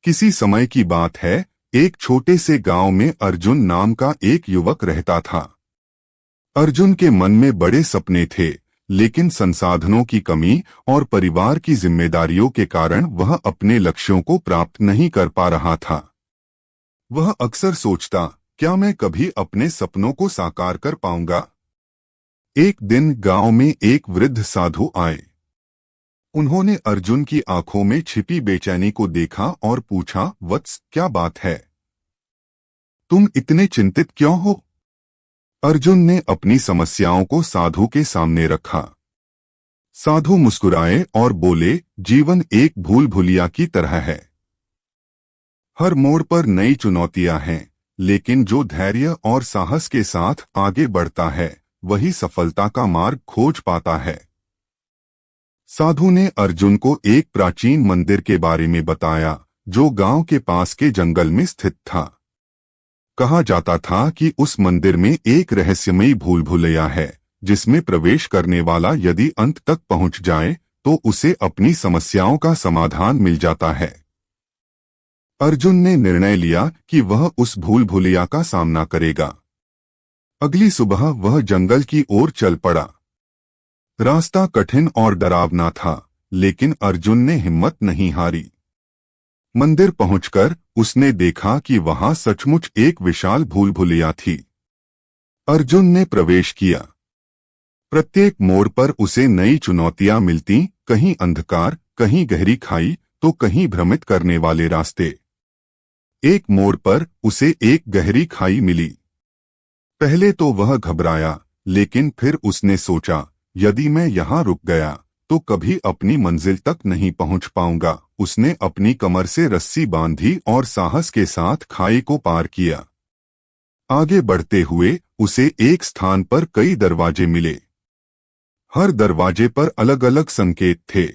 किसी समय की बात है, एक छोटे से गांव में अर्जुन नाम का एक युवक रहता था। अर्जुन के मन में बड़े सपने थे, लेकिन संसाधनों की कमी और परिवार की जिम्मेदारियों के कारण वह अपने लक्ष्यों को प्राप्त नहीं कर पा रहा था। वह अक्सर सोचता, क्या मैं कभी अपने सपनों को साकार कर पाऊंगा? एक दिन गांव में एक वृद्ध साधु आए। उन्होंने अर्जुन की आंखों में छिपी बेचैनी को देखा और पूछा, वत्स, क्या बात है? तुम इतने चिंतित क्यों हो? अर्जुन ने अपनी समस्याओं को साधु के सामने रखा। साधु मुस्कुराए और बोले, जीवन एक भूल भुलिया की तरह है। हर मोड़ पर नई चुनौतियां हैं, लेकिन जो धैर्य और साहस के साथ आगे बढ़ता है, वही सफलता का मार्ग खोज पाता है। साधु ने अर्जुन को एक प्राचीन मंदिर के बारे में बताया, जो गांव के पास के जंगल में स्थित था। कहा जाता था कि उस मंदिर में एक रहस्यमयी भूल भुलैया है, जिसमें प्रवेश करने वाला यदि अंत तक पहुंच जाए तो उसे अपनी समस्याओं का समाधान मिल जाता है। अर्जुन ने निर्णय लिया कि वह उस भूल भुलैया का सामना करेगा। अगली सुबह वह जंगल की ओर चल पड़ा। रास्ता कठिन और डरावना था, लेकिन अर्जुन ने हिम्मत नहीं हारी। मंदिर पहुंचकर उसने देखा कि वहां सचमुच एक विशाल भूल भुलैया थी। अर्जुन ने प्रवेश किया। प्रत्येक मोड़ पर उसे नई चुनौतियां मिलती, कहीं अंधकार, कहीं गहरी खाई, तो कहीं भ्रमित करने वाले रास्ते। एक मोड़ पर उसे एक गहरी खाई मिली। पहले तो वह घबराया, लेकिन फिर उसने सोचा, यदि मैं यहाँ रुक गया तो कभी अपनी मंजिल तक नहीं पहुँच पाऊंगा। उसने अपनी कमर से रस्सी बांधी और साहस के साथ खाई को पार किया। आगे बढ़ते हुए उसे एक स्थान पर कई दरवाजे मिले। हर दरवाजे पर अलग अलग संकेत थे।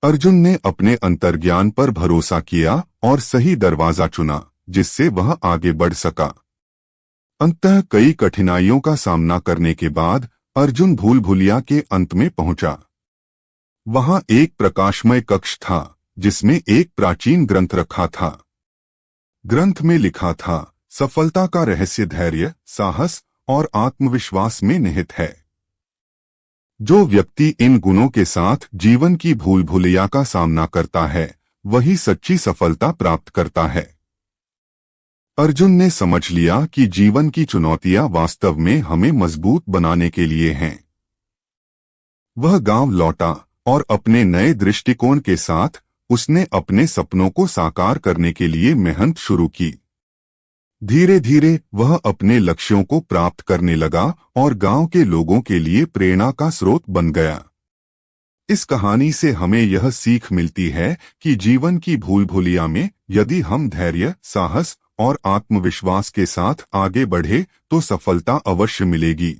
अर्जुन ने अपने अंतर्ज्ञान पर भरोसा किया और सही दरवाजा चुना, जिससे वह आगे बढ़ सका। अंततः कई कठिनाइयों का सामना करने के बाद अर्जुन भूल भुलैया के अंत में पहुंचा। वहां एक प्रकाशमय कक्ष था, जिसमें एक प्राचीन ग्रंथ रखा था। ग्रंथ में लिखा था, सफलता का रहस्य धैर्य, साहस और आत्मविश्वास में निहित है। जो व्यक्ति इन गुणों के साथ जीवन की भूल भुलैया का सामना करता है, वही सच्ची सफलता प्राप्त करता है। अर्जुन ने समझ लिया कि जीवन की चुनौतियां वास्तव में हमें मजबूत बनाने के लिए हैं। वह गांव लौटा और अपने नए दृष्टिकोण के साथ उसने अपने सपनों को साकार करने के लिए मेहनत शुरू की। धीरे धीरे वह अपने लक्ष्यों को प्राप्त करने लगा और गांव के लोगों के लिए प्रेरणा का स्रोत बन गया। इस कहानी से हमें यह सीख मिलती है कि जीवन की भूल भुलैया में यदि हम धैर्य, साहस और आत्मविश्वास के साथ आगे बढ़े तो सफलता अवश्य मिलेगी।